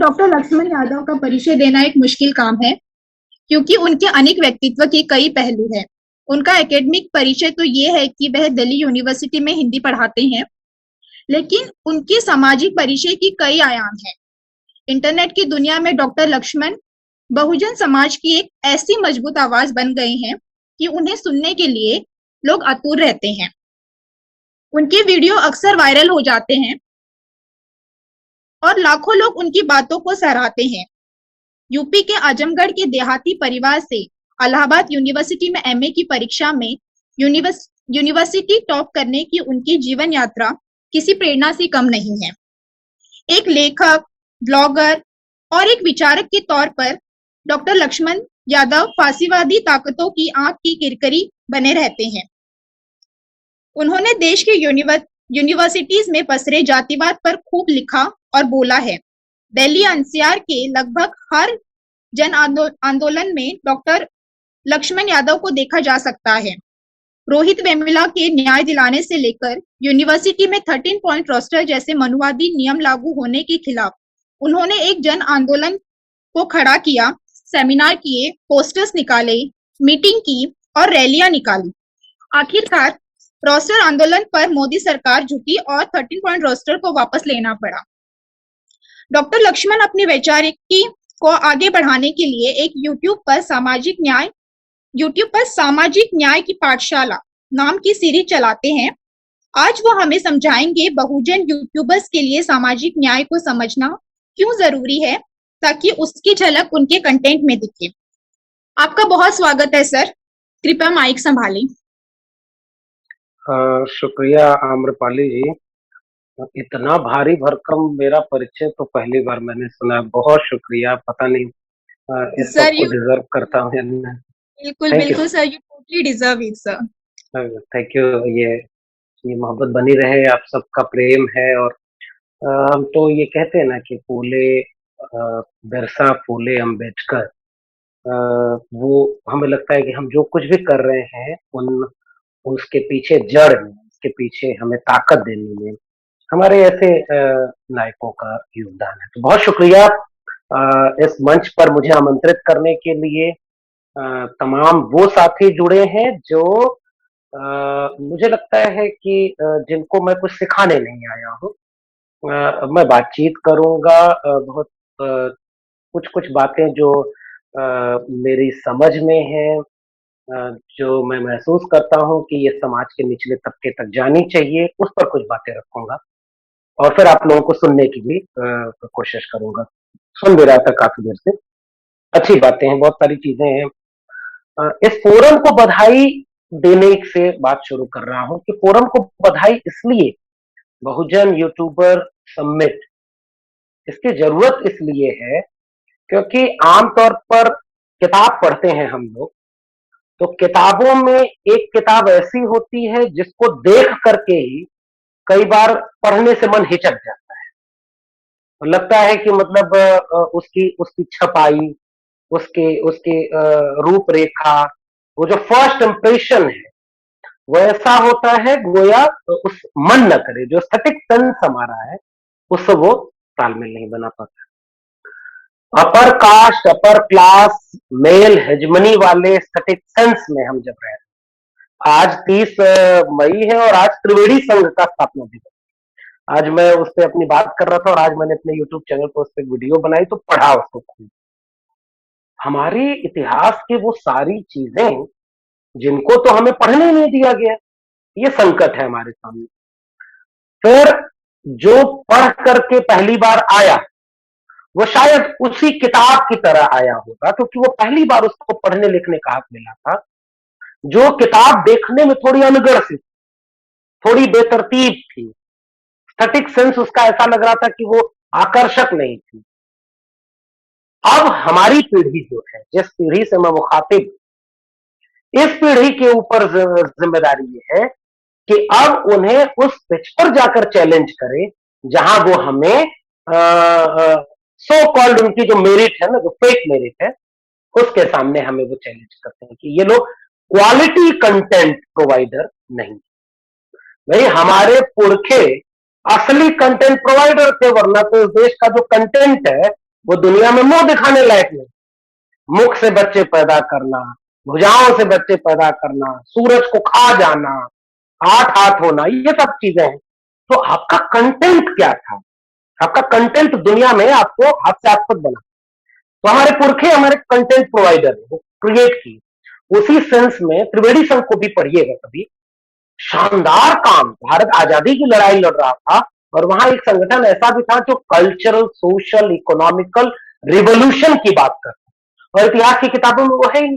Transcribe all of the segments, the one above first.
Doctor Lakshman Yadav का परिचय देना एक मुश्किल काम है, क्योंकि उनके अनेक व्यक्तित्व के कई पहलू हैं। उनका एकेडमिक परिचय तो ये है कि वह दिल्ली यूनिवर्सिटी में हिंदी पढ़ाते हैं, लेकिन उनके सामाजिक परिचय की कई आयाम हैं। इंटरनेट की दुनिया में डॉक्टर लक्ष्मण बहुजन समाज की एक ऐसी मजबूत आवाज बन गए हैं कि उन्हें सुनने के लिए लोग आतुर रहते हैं। उनके वीडियो अक्सर वायरल हो जाते हैं और लाखों लोग उनकी बातों को सराहते हैं। यूपी के आजमगढ़ के देहाती परिवार से इलाहाबाद यूनिवर्सिटी में एमए की परीक्षा में यूनिवर्सिटी टॉप करने की उनकी जीवन यात्रा किसी प्रेरणा से कम नहीं है। एक लेखक, ब्लॉगर और एक विचारक के तौर पर डॉक्टर लक्ष्मण यादव फांसीवादी ताकतों की आंख की किरकिरी बने रहते हैं। उन्होंने देश के यूनिवर्सिटीज में पसरे जातिवाद पर खूब लिखा और बोला है। दिल्ली एनसीआर के लगभग हर जन आंदोलन में डॉक्टर लक्ष्मण यादव को देखा जा सकता है। रोहित वेमुला के न्याय दिलाने से लेकर यूनिवर्सिटी में 13 पॉइंट रोस्टर जैसे मनुवादी नियम लागू होने के खिलाफ उन्होंने एक जन आंदोलन को खड़ा किया, सेमिनार किए, पोस्टर्स निकाले, मीटिंग की और रैलियां निकाली। आखिरकार रोस्टर आंदोलन पर मोदी सरकार झुकी और 13 पॉइंट रोस्टर को वापस लेना पड़ा। डॉक्टर लक्ष्मण अपनी वैचारिकी को आगे बढ़ाने के लिए एक यूट्यूब पर सामाजिक न्याय की पाठशाला नाम की सीरीज चलाते हैं। आज वो हमें समझाएंगे बहुजन यूट्यूबर्स के लिए सामाजिक न्याय को समझना क्यों जरूरी है, ताकि उसकी झलक उनके कंटेंट में दिखे। आपका बहुत स्वागत है सर, कृपया माइक संभालें। शुक्रिया आम्रपाली जी। इतना भारी भरकम मेरा परिचय तो पहली बार मैंने सुना। बहुत शुक्रिया। पता नहीं इस सब को डिजर्व करता हूँ। बिल्कुल sir, you totally deserve it sir. Thank you. ये मोहब्बत बनी रहे, आप सबका प्रेम है। और हम तो ये कहते हैं ना कि बिरसा, फूले, अम्बेडकर, वो हमें लगता है कि हम जो कुछ भी कर रहे हैं उसके पीछे जड़ में, उसके पीछे हमें ताकत देने में हमारे ऐसे नायकों का योगदान है। तो बहुत शुक्रिया इस मंच पर मुझे आमंत्रित करने के लिए। तमाम वो साथी जुड़े हैं जो मुझे लगता है कि जिनको मैं कुछ सिखाने नहीं आया हूँ। मैं बातचीत करूंगा, बहुत कुछ बातें जो मेरी समझ में है, जो मैं महसूस करता हूं कि ये समाज के निचले तबके तक जानी चाहिए, उस पर कुछ बातें रखूंगा और फिर आप लोगों को सुनने की भी कोशिश करूंगा। सुन भी रहा था काफी देर से। अच्छी बातें हैं, बहुत सारी चीजें हैं। इस फोरम को बधाई देने से बात शुरू कर रहा हूं कि फोरम को बधाई इसलिए, बहुजन यूट्यूबर समिट, इसकी जरूरत इसलिए है क्योंकि आमतौर पर किताब पढ़ते हैं हम लोग, तो किताबों में एक किताब ऐसी होती है जिसको देख करके ही कई बार पढ़ने से मन हिचक जाता है। लगता है कि मतलब उसकी छपाई, उसके रूपरेखा, वो जो फर्स्ट इंप्रेशन है वो ऐसा होता है गोया उस मन न करे, जो एस्थेटिक सेंस हमारा है उससे वो तालमेल नहीं बना पाता। Upper caste, upper class, male hegemony वाले एस्थेटिक सेंस में हम जब रह रहे, आज 30 मई है और आज त्रिवेणी संघ का स्थापना दिवस। आज मैं उस पर अपनी बात कर रहा था और आज मैंने अपने यूट्यूब चैनल पर उस पर वीडियो बनाई तो पढ़ा उसको खूब। हमारे इतिहास की वो सारी चीजें जिनको तो हमें पढ़ने नहीं दिया गया, ये संकट है हमारे सामने। फिर जो पढ़ करके पहली बार आया वो शायद उसी किताब की तरह आया होगा, क्योंकि वो पहली बार उसको पढ़ने लिखने का हक मिला था। जो किताब देखने में थोड़ी अनगढ़ सी, थोड़ी बेतरतीब थी, एस्थेटिक सेंस उसका ऐसा लग रहा था कि वो आकर्षक नहीं थी। अब हमारी पीढ़ी जो है, जिस पीढ़ी से मैं मुखातिब, इस पीढ़ी के ऊपर जिम्मेदारी ये है कि अब उन्हें उस पिच पर जाकर चैलेंज करे जहां वो हमें सो कॉल्ड उनकी जो मेरिट है ना, जो फेक मेरिट है, उसके सामने हमें वो चैलेंज करते हैं कि ये लोग क्वालिटी कंटेंट प्रोवाइडर नहीं। भाई हमारे पुरखे असली कंटेंट प्रोवाइडर थे, वरना तो इस देश का जो कंटेंट है वो दुनिया में मुंह दिखाने लायक नहीं। मुख से बच्चे पैदा करना, भुजाओं से बच्चे पैदा करना, सूरज को खा जाना, 8 हाथ होना, ये सब चीजें हैं। तो आपका कंटेंट क्या था? आपका कंटेंट दुनिया में आपको हास्यास्पद बना। तो हमारे पुरखे हमारे कंटेंट प्रोवाइडर है, वो क्रिएट की। उसी सेंस में त्रिवेणी संघ को भी पढ़िएगा कभी। शानदार काम, भारत आजादी की लड़ाई लड़ रहा था और वहां एक संगठन ऐसा भी था जो कल्चरल, सोशल, इकोनॉमिकल रिवोल्यूशन की बात करता, और इतिहास की किताबों में वो है ही।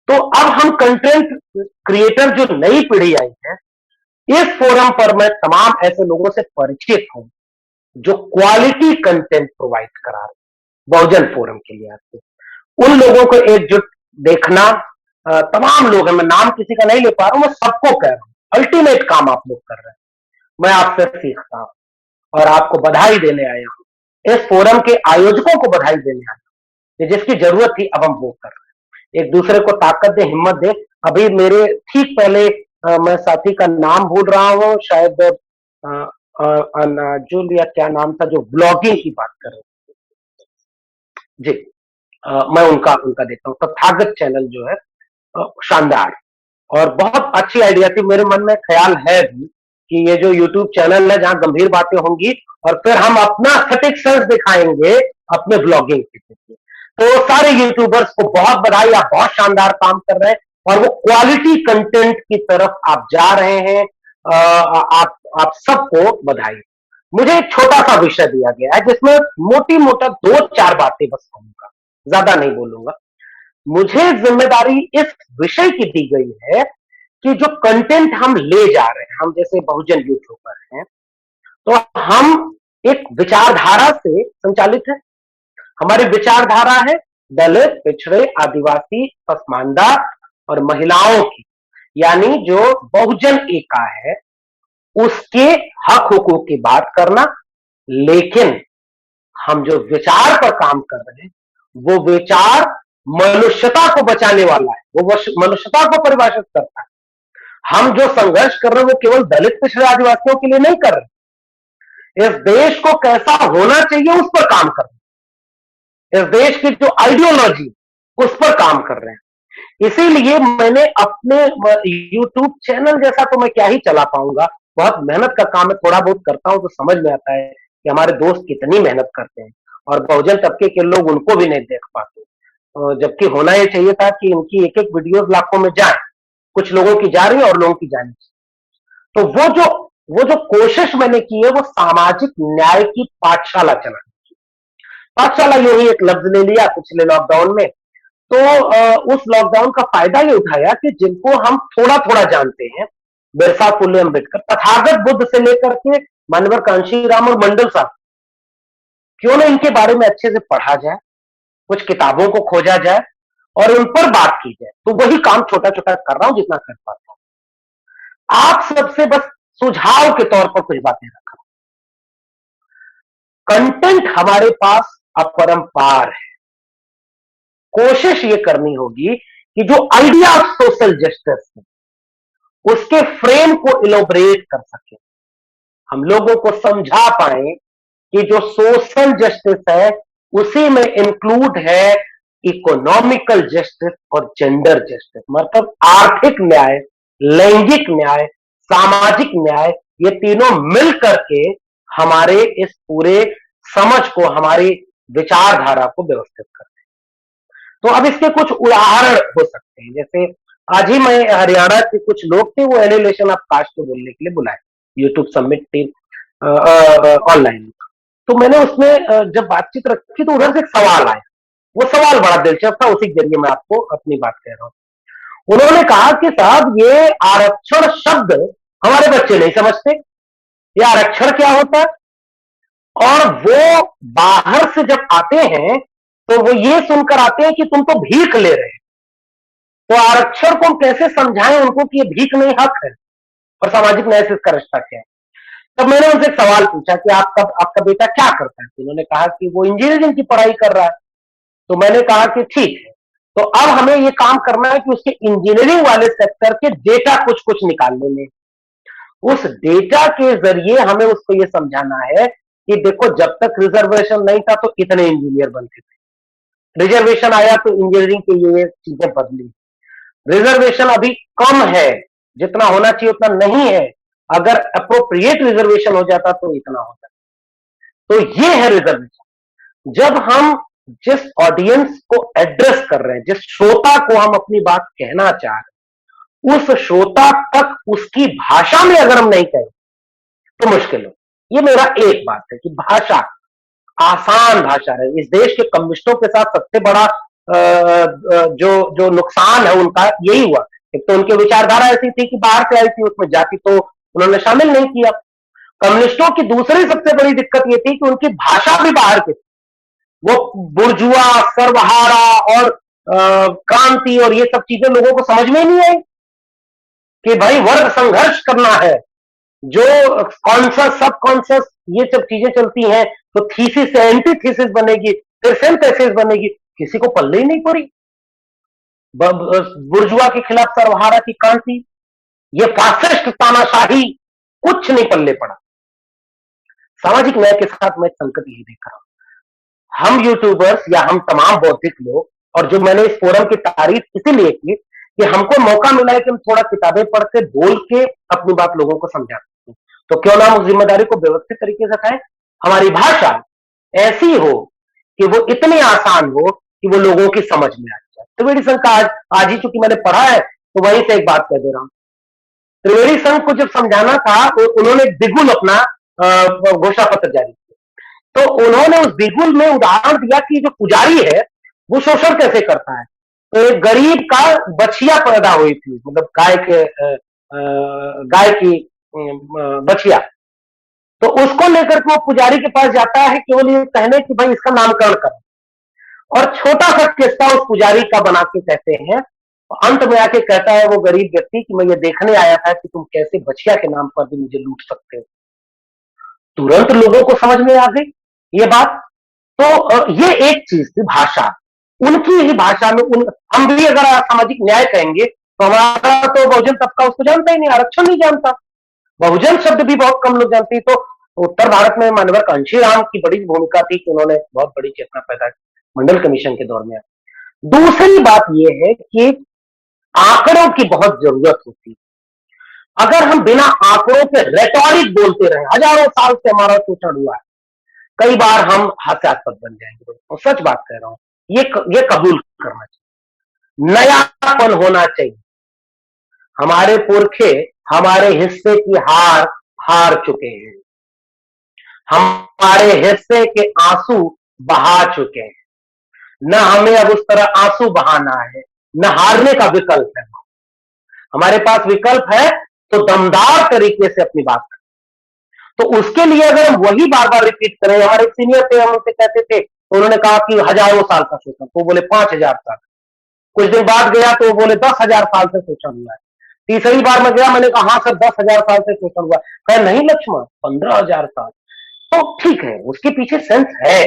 तो अब हम कंटेंट क्रिएटर जो नई पीढ़ी आई है, इस फोरम पर मैं तमाम ऐसे लोगों से परिचित हूं जो क्वालिटी कंटेंट प्रोवाइड करा रहे बहुजन फोरम के लिए। आपको उन लोगों को एकजुट देखना, तमाम लोग हैं, मैं नाम किसी का नहीं ले पा रहा हूं, मैं सबको कह रहा हूं, अल्टीमेट काम आप लोग कर रहे हैं। मैं आपसे सीखता हूं और आपको बधाई देने आया हूं। इस फोरम के आयोजकों को बधाई देने आया हूं, जिसकी जरूरत थी अब हम वो कर रहे हैं। एक दूसरे को ताकत दे, हिम्मत दे। अभी मेरे ठीक पहले मैं साथी का नाम भूल रहा हूं, शायद अनाजुल या क्या नाम था, जो ब्लॉगिंग की बात कर रहे जी। मैं उनका उनका देखता हूं, तथागत चैनल जो है शानदार और बहुत अच्छी आइडिया थी। मेरे मन में ख्याल है भी कि ये जो यूट्यूब चैनल है जहां गंभीर बातें होंगी और फिर हम अपना एस्थेटिक सेंस दिखाएंगे अपने ब्लॉगिंग के जरिए। तो सारे यूट्यूबर्स को बहुत बधाई, आप बहुत शानदार काम कर रहे हैं और वो क्वालिटी कंटेंट की तरफ आप जा रहे हैं। आप सबको बधाई। मुझे एक छोटा सा विषय दिया गया है जिसमें मोटी मोटा 2-4 बातें बस कहूंगा, ज्यादा नहीं बोलूंगा। मुझे जिम्मेदारी इस विषय की दी गई है कि जो कंटेंट हम ले जा रहे हैं, हम जैसे बहुजन यूट्यूबर हैं, तो हम एक विचारधारा से संचालित है। हमारी विचारधारा है दलित, पिछड़े, आदिवासी, पसमानदा और महिलाओं की, यानी जो बहुजन एका है उसके हक हुकूक की बात करना। लेकिन हम जो विचार पर काम कर रहे हैं वो विचार मनुष्यता को बचाने वाला है, वो मनुष्यता को परिभाषित करता है। हम जो संघर्ष कर रहे हैं वो केवल दलित, पिछड़े, आदिवासियों के लिए नहीं कर रहे। इस देश को कैसा होना चाहिए उस पर काम कर रहे हैं। इस देश की जो आइडियोलॉजी उस पर काम कर रहे हैं। इसीलिए मैंने अपने यूट्यूब चैनल जैसा तो मैं क्या ही चला पाऊंगा, बहुत मेहनत का काम है। थोड़ा बहुत करता हूं तो समझ में आता है कि हमारे दोस्त कितनी मेहनत करते हैं और बहुजन तबके के लोग उनको भी नहीं देख पाते। जबकि होना ये चाहिए था कि इनकी एक एक वीडियोस लाखों में जाए, कुछ लोगों की जा रही है और लोगों की जानी चाहिए। तो वो जो कोशिश मैंने की है वो सामाजिक न्याय की पाठशाला चलाने की। पाठशाला यूं ही एक लफ्ज ले लिया पिछले लॉकडाउन में। तो उस लॉकडाउन का फायदा ये उठाया कि जिनको हम थोड़ा थोड़ा जानते हैं, बिरसा, फुले, अम्बेडकर, तथागत बुद्ध से लेकर के मानवर, कांशीराम और मंडल साहब, क्यों ना इनके बारे में अच्छे से पढ़ा जाए, कुछ किताबों को खोजा जाए और उन पर बात की जाए। तो वही काम छोटा छोटा कर रहा हूं जितना कर पाता हूं। आप सबसे बस सुझाव के तौर पर कुछ बातें रख रहा हूं। कंटेंट हमारे पास अपरंपार है। कोशिश ये करनी होगी कि जो आइडिया ऑफ सोशल जस्टिस है उसके फ्रेम को इलोबरेट कर सके, हम लोगों को समझा पाए कि जो सोशल जस्टिस है उसी में इंक्लूड है इकोनॉमिकल जस्टिस और जेंडर जस्टिस, मतलब आर्थिक न्याय, लैंगिक न्याय, सामाजिक न्याय, ये तीनों मिल करके हमारे इस पूरे समझ को, हमारी विचारधारा को व्यवस्थित करते हैं। तो अब इसके कुछ उदाहरण हो सकते हैं। जैसे आज ही मैं हरियाणा के कुछ लोग थे, वो एलिनेशन ऑफ कास्ट को बोलने के लिए बुलाए यूट्यूब समिट टीम ऑनलाइन। तो मैंने उसमें जब बातचीत रखी तो उधर से एक सवाल आया। वो सवाल बड़ा दिलचस्प था, उसी के जरिए मैं आपको अपनी बात कह रहा हूं। उन्होंने कहा कि साहब ये आरक्षण शब्द हमारे बच्चे नहीं समझते, ये आरक्षण क्या होता है। और वो बाहर से जब आते हैं तो वो ये सुनकर आते हैं कि तुम तो भीख ले रहे हैं। तो आरक्षण को हम कैसे समझाएं उनको कि ये भीख नहीं, हक है, और सामाजिक न्याय से इसका रिश्ता क्या है। तब मैंने उनसे एक सवाल पूछा कि आपका बेटा क्या करता है। तो उन्होंने कहा कि वो इंजीनियरिंग की पढ़ाई कर रहा है। तो मैंने कहा कि ठीक है, तो अब हमें ये काम करना है कि उसके इंजीनियरिंग वाले सेक्टर के डेटा कुछ कुछ निकालने में, उस डेटा के जरिए हमें उसको ये समझाना है कि देखो जब तक रिजर्वेशन नहीं था तो इतने इंजीनियर बनते थे, रिजर्वेशन आया तो इंजीनियरिंग के ये चीजें बदली। रिजर्वेशन अभी कम है, जितना होना चाहिए उतना नहीं है, अगर अप्रोप्रिएट रिजर्वेशन हो जाता तो इतना होता। तो ये है रिजर्वेशन। जब हम जिस ऑडियंस को एड्रेस कर रहे हैं, जिस श्रोता को हम अपनी बात कहना चाह रहे हैं, उस श्रोता तक उसकी भाषा में अगर हम नहीं कहें तो मुश्किल हो। ये मेरा एक बात है कि भाषा, आसान भाषा है। इस देश के कम्युनिस्टों के साथ सबसे बड़ा जो जो नुकसान है उनका यही हुआ। एक तो उनकी विचारधारा ऐसी थी कि बाहर से आई थी, उसमें जाति तो उन्होंने शामिल नहीं किया। कम्युनिस्टों की दूसरी सबसे बड़ी दिक्कत यह थी कि उनकी भाषा भी बाहर की थी। वो बुर्जुआ, सर्वहारा और क्रांति और ये सब चीजें लोगों को समझ में नहीं आई कि भाई वर्ग संघर्ष करना है। जो कॉन्शस, सब कॉन्शस ये सब चीजें चलती हैं, तो थीसिस से एंटी थीसिस बनेगी, फिर सिंथेसिस बनेगी, किसी को पल्ले ही नहीं पड़ी। बुर्जुआ के खिलाफ सर्वहारा की क्रांति, ये फासिस्ट तानाशाही, कुछ नहीं पल्ले पड़ा। सामाजिक न्याय के साथ मैं संकट यही देख रहा हूं। हम यूट्यूबर्स या हम तमाम बौद्धिक लोग, और जो मैंने इस फोरम की तारीफ इसीलिए की कि हमको मौका मिला है कि हम थोड़ा किताबें पढ़ के, बोल के अपनी बात लोगों को समझा सकते हैं, तो क्यों ना हम उस जिम्मेदारी को व्यवस्थित तरीके से उठाएं। हमारी भाषा ऐसी हो कि वो इतनी आसान हो कि वो लोगों की समझ में आ जाए। त्रिवेणी संघ का आज ही चूंकि मैंने पढ़ा है तो वहीं से एक बात कह दे रहा हूं। त्रिवेणी संघ को जब समझाना था तो उन्होंने बिगुल अपना घोषणा पत्र जारी किया, तो उन्होंने उस बिगुल में उदाहरण दिया कि जो पुजारी है वो शोषण कैसे करता है। तो एक गरीब का बछिया पैदा हुई थी, मतलब गाय की बछिया, तो उसको लेकर के वो पुजारी के पास जाता है केवल ये कहने कि भाई इसका नामकरण करो, और छोटा सा किस्सा उस पुजारी का बना के कहते हैं। अंत में आके कहता है वो गरीब व्यक्ति कि मैं ये देखने आया था कि तुम कैसे बछिया के नाम पर भी मुझे लूट सकते हो। तुरंत लोगों को समझ में आ गई ये बात। तो ये एक चीज थी भाषा, उनकी ही भाषा में। हम भी अगर सामाजिक न्याय कहेंगे तो हमारा तो बहुजन तबका उसको जानता ही नहीं, आरक्षण नहीं जानता, बहुजन शब्द भी बहुत कम लोग जानते हैं। तो उत्तर भारत में मानवर कांशीराम की बड़ी भूमिका थी कि उन्होंने बहुत बड़ी चेतना पैदा की मंडल कमीशन के दौर में। दूसरी बात यह है कि आंकड़ों की बहुत जरूरत होती है। अगर हम बिना आंकड़ों के रेटोरिक बोलते रहे, हजारों साल से हमारा शोषण हुआ है, कई बार हम हास्यास्पद बन जाएंगे। तो सच बात कह रहा हूं, ये कबूल करना चाहिए, नयापन होना चाहिए। हमारे पुरखे हमारे हिस्से की हार हार चुके हैं, हमारे हिस्से के आंसू बहा चुके हैं। न हमें अब उस तरह आंसू बहाना है, न हारने का विकल्प है। हमारे पास विकल्प है तो दमदार तरीके से अपनी बात करें। तो उसके लिए अगर हम वही बार बार रिपीट करें, हमारे सीनियर थे, हम उनसे कहते थे, उन्होंने कहा कि हजारों साल का शोषण, तो बोले 5,000 साल। कुछ दिन बाद गया तो बोले 10,000 साल से शोषण हुआ है। तीसरी बार मैं गया, मैंने कहा हाँ सर 10,000 साल से शोषण हुआ। कहा नहीं लक्ष्मण, 15,000 साल। तो ठीक है, उसके पीछे सेंस है,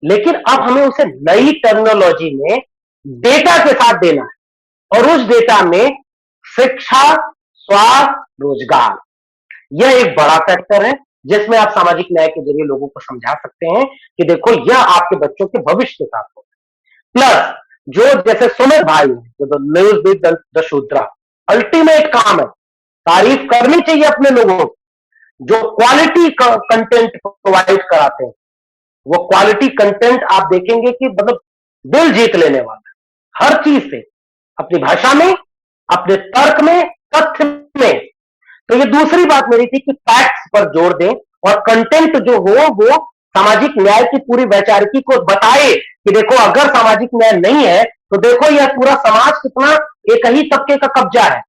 लेकिन अब हमें उसे नई टर्मिनोलॉजी में डेटा के साथ देना है, और उस डेटा में शिक्षा, स्वास्थ्य, रोजगार, यह एक बड़ा फैक्टर है जिसमें आप सामाजिक न्याय के जरिए लोगों को समझा सकते हैं कि देखो यह आपके बच्चों के भविष्य के साथ हो। प्लस जो जैसे सुमित भाई जो न्यूज विद द शूद्रा, अल्टीमेट काम है, तारीफ करनी चाहिए अपने लोगों को, जो क्वालिटी कंटेंट प्रोवाइड कराते हैं। वो क्वालिटी कंटेंट आप देखेंगे कि मतलब दिल जीत लेने वाला है, हर चीज से, अपनी भाषा में, अपने तर्क में, तथ्य में। तो ये दूसरी बात मेरी थी कि फैक्ट्स पर जोर दें, और कंटेंट जो हो वो सामाजिक न्याय की पूरी वैचारिकी को बताए कि देखो अगर सामाजिक न्याय नहीं है तो देखो यह पूरा समाज कितना एक ही तबके का कब्जा है,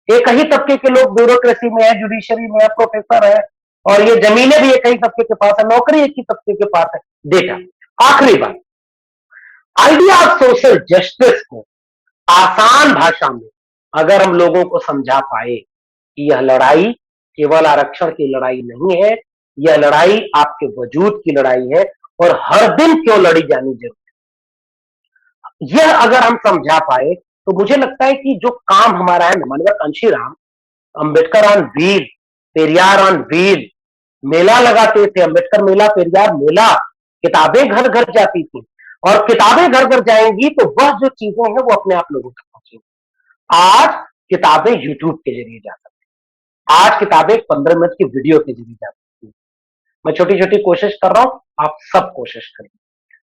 एक ही तबके के लोग ब्यूरोक्रेसी में है, जुडिशरी में है, प्रोफेसर है, और ये जमीनें भी एक ही तबके के पास है, नौकरी एक ही तबके के पास है, डेटा। आखिरी बात, आइडिया ऑफ सोशल जस्टिस को आसान भाषा में अगर हम लोगों को समझा पाए कि यह लड़ाई केवल आरक्षण की लड़ाई नहीं है, यह लड़ाई आपके वजूद की लड़ाई है, और हर दिन क्यों लड़ी जानी जरूरी है, यह अगर हम समझा पाए तो मुझे लगता है कि जो काम हमारा है, माननीय Kanshiram, Ambedkar on wheel, Periyar on wheel, मेला लगाते थे, अम्बेडकर मेला, पेरियार मेला, किताबें घर घर जाती थी, और किताबें घर घर जाएंगी तो वह जो चीजें हैं वो अपने आप लोगों तक पहुंचेंगी। आज किताबें यूट्यूब के जरिए जा सकती हैं, आज किताबें 15 मिनट की वीडियो के जरिए जा सकती हैं। मैं छोटी छोटी कोशिश कर रहा हूं, आप सब कोशिश करिए।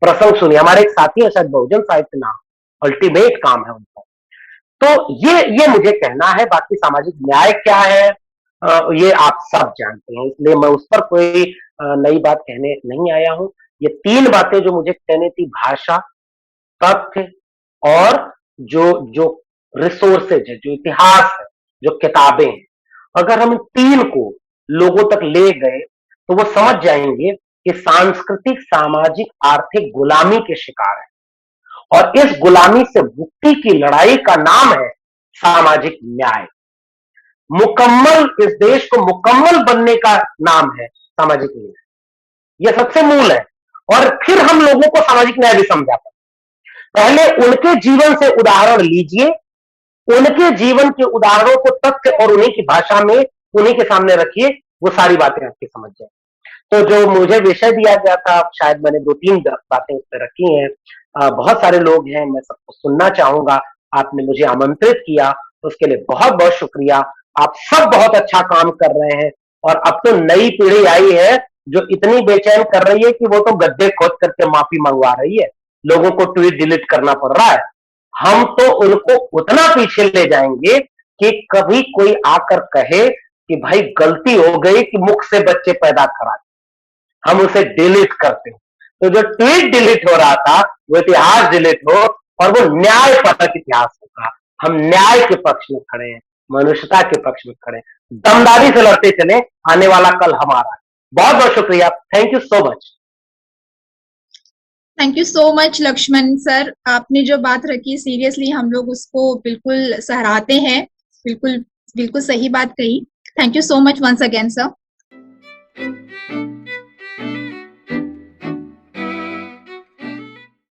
प्रसंग सुनिए, हमारे एक साथी है, शायद बहुजन साहित्य नाम, अल्टीमेट काम है उनका। तो ये मुझे कहना है, बाकी सामाजिक न्याय क्या है ये आप सब जानते हैं, इसलिए मैं उस पर कोई नई बात कहने नहीं आया हूं। ये 3 बातें जो मुझे कहनी थी, भाषा, तथ्य और जो जो रिसोर्सेज है, जो इतिहास है, जो किताबें हैं, अगर हम इन 3 को लोगों तक ले गए तो वो समझ जाएंगे कि सांस्कृतिक, सामाजिक, आर्थिक गुलामी के शिकार है, और इस गुलामी से मुक्ति की लड़ाई का नाम है सामाजिक न्याय। मुकम्मल, इस देश को मुकम्मल बनने का नाम है सामाजिक न्याय। यह सबसे मूल है, और फिर हम लोगों को सामाजिक न्याय भी समझाता है। पहले उनके जीवन से उदाहरण लीजिए, उनके जीवन के उदाहरणों को तथ्य और उन्हीं की भाषा में उन्हीं के सामने रखिए, वो सारी बातें आपकी समझ जाए। तो जो मुझे विषय दिया गया था, शायद मैंने 2-3 बातें उस पर रखी हैं। बहुत सारे लोग हैं, मैं सबको सुनना चाहूंगा। आपने मुझे आमंत्रित किया, उसके लिए बहुत बहुत शुक्रिया। आप सब बहुत अच्छा काम कर रहे हैं, और अब तो नई पीढ़ी आई है जो इतनी बेचैन कर रही है कि वो तो गड्ढे खोद करके माफी मंगवा रही है, लोगों को ट्वीट डिलीट करना पड़ रहा है। हम तो उनको उतना पीछे ले जाएंगे कि कभी कोई आकर कहे कि भाई गलती हो गई कि मुख से बच्चे पैदा करा, हम उसे डिलीट करते हैं। तो जो ट्वीट डिलीट हो रहा था वो इतिहास डिलीट हो, और वो न्याय परक इतिहास होगा। हम न्याय के पक्ष में खड़े हैं, मनुष्यता के पक्ष में खड़े हैं, दमदारी से लड़ते चले, आने वाला कल हमारा है। बहुत बहुत शुक्रिया, thank you so much. Thank you so much Lakshman sir, आपने जो बात रखी सीरियसली हम लोग उसको बिल्कुल सराहते हैं, बिल्कुल बिल्कुल सही बात कही। Thank you so much once again sir.